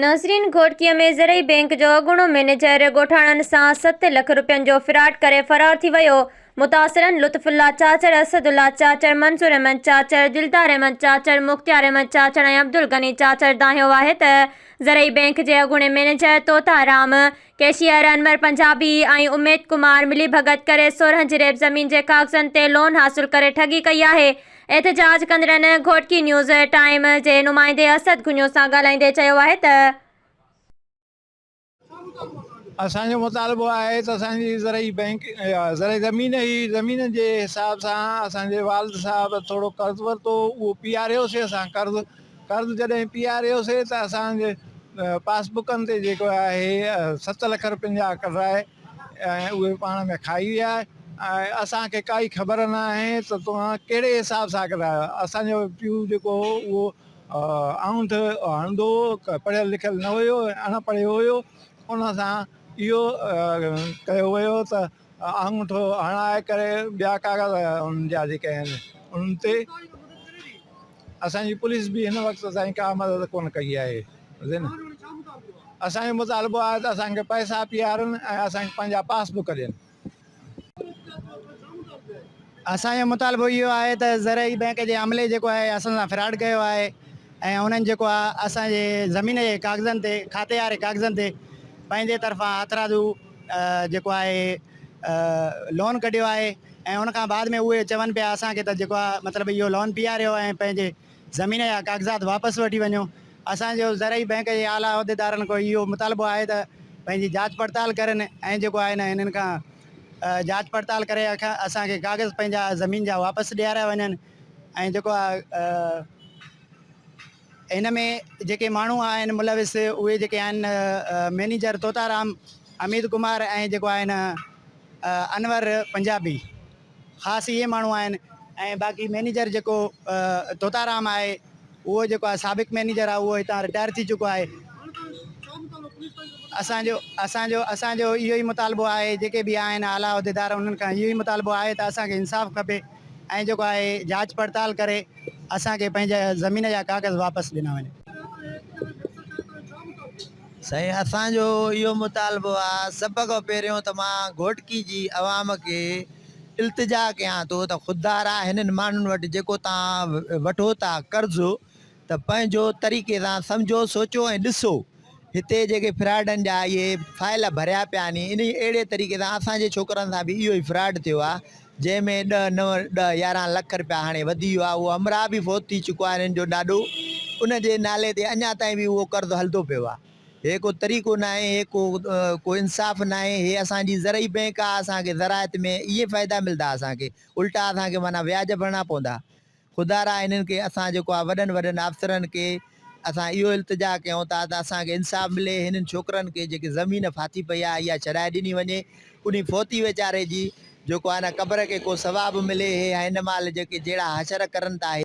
नसरीन घोटकीअ में ज़रई बैंक जो अॻूणो मैनेजर ॻोठाणनि सां 7 लख रुपयनि जो फ्रॉड करे फ़रार थी वियो। मुतासिरनि लुत्फ़ुल्लाह चाचर, असदुल्ला चाचर, मंसूर अहमद चाचर, दिलदार अहमद चाचर, मुख्तियार अहमद चाचर ऐं अब्दुल गनी चाचर दाहियो आहे त ज़रई बैंक जे अॻूणे मैनेजर तोताराम, कैशियर अनवर पंजाबी ऐं उमेद कुमार मिली भगत करे 16 जिरेब ज़मीन जे कागज़नि ते लोन हासिल करे ठगी कई आहे। एहतजाज कंदड़नि घोटकी न्यूज़ टाइम जे नुमाइंदे असद गुनियो सां ॻाल्हाईंदे चयो आहे त असांजो मुतालबो आहे त असांजी ज़रई बैंक ज़रई ज़मीन जे हिसाब सां असांजे वालिद साहब थोरो कर्ज़ु वरितो, उहो पीआरियोसीं। असां कर्ज़ु जॾहिं पीआरियोसीं त असांजे पासबुकनि ते जेको आहे 7 लख रुपयनि जा कढाए ऐं उहे पाण में खाई विया। ऐं असांखे काई ख़बर न आहे त तव्हां कहिड़े हिसाब सां कढायो। असांजो पीउ जेको हो उहो आऊंठ हणंदो हो, पढ़ियल लिखियल न हुयो, अनपढ़ियो हुयो। उन सां इहो कयो वियो त आङूठो हणाए करे ॿिया कागज़ उन्हनि जा जेके आहिनि उन्हनि ते असांजी पुलिस बि हिन वक़्त ताईं का मदद कोन कई आहे। असांजो मुतालबो आहे त असांखे पैसा पीआरनि ऐं असांखे पंहिंजा पासबुक ॾियनि। असांजो मुतालबो इहो आहे त ज़रई बैंक जे अमले जेको आहे असां सां फ्रॉड कयो आहे ऐं उन्हनि जेको आहे असांजे ज़मीन जे कागज़नि ते, खाते वारे कागज़नि ते पंहिंजे तरफ़ां हथरादू जेको आहे लोन कढियो आहे ऐं उनखां बाद में उहे चवनि पिया असांखे त जेको आहे मतिलबु इहो लोन पीआरियो ऐं पंहिंजे ज़मीन जा कागज़ात वापसि वठी वञो। असांजो ज़रई बैंक जे आला उहिदेदारनि खां इहो मुतालबो आहे त पंहिंजी जांच पड़ताल करनि ऐं जेको आहे न हिननि खां जांच पड़ताल करे असांखे कागज़ पंहिंजा ज़मीन जा वापसि ॾियारिया वञनि। ऐं जेको आहे इन में जेके माण्हू आहिनि मुलविस उहे जेके आहिनि मैनेजर तोताराम, अमित कुमार ऐं जेको आहे न अनवर पंजाबी, ख़ासि इहे माण्हू आहिनि। ऐं बाक़ी मैनेजर जेको तोताराम आहे उहो जेको आहे साबिक़ मैनेजर आहे, उहो हितां रिटायर थी चुको आहे। असांजो इहो ई मुतालबो आहे, जेके बि आहिनि आला उहिदेदार उन्हनि खां इहो ई मुतालबो आहे त असांखे इंसाफ़ खपे ऐं जेको आहे जांच पड़ताल करे असांखे पंहिंजा ज़मीन जा कागज़ वापसि ॾिना वञे। साईं, असांजो इहो मुतालबो आहे सभ खां पहिरियों त मां घोटकी जी आवाम खे इल्तिजा कयां थो त ख़ुददारा हिननि माण्हुनि वटि जेको तव्हां वठो था कर्ज़ु त पंहिंजो तरीक़े सां सम्झो, सोचो ऐं ॾिसो। हिते जेके फ्रॉडनि जा इहे फाइल भरिया पिया आहिनि, इन अहिड़े तरीक़े सां असांजे छोकिरनि सां बि इहो ई फ्रॉड थियो आहे, जंहिंमें 10-11 लख रुपया हाणे वधी वियो आहे। उहो अमरा बि फोत थी चुको आहे हिननि जो ॾाढो, उन जे नाले ते अञा ताईं बि उहो कर्ज़ु हलंदो पियो आहे। हे को तरीक़ो न आहे, हे को इंसाफ़ न आहे। हे असांजी ज़रई बैंक आहे, असांखे ज़रायत में इहे फ़ाइदा मिलंदा, असांखे उल्टा असांखे माना व्याज भरणा पवंदा। ख़ुदारा इन्हनि खे असां जेको आहे वॾनि अफ़सरनि खे असां इहो इल्तिजा कयूं था त असांखे इंसाफ़ मिले। हिननि छोकिरनि खे जेके ज़मीन फाथी पई आहे इहा छॾाए ॾिनी वञे। उन फोती वीचारे जी जेको आहे न क़बर खे को सवाबु मिले। हे हिन महिल जेके जहिड़ा हशर करनि था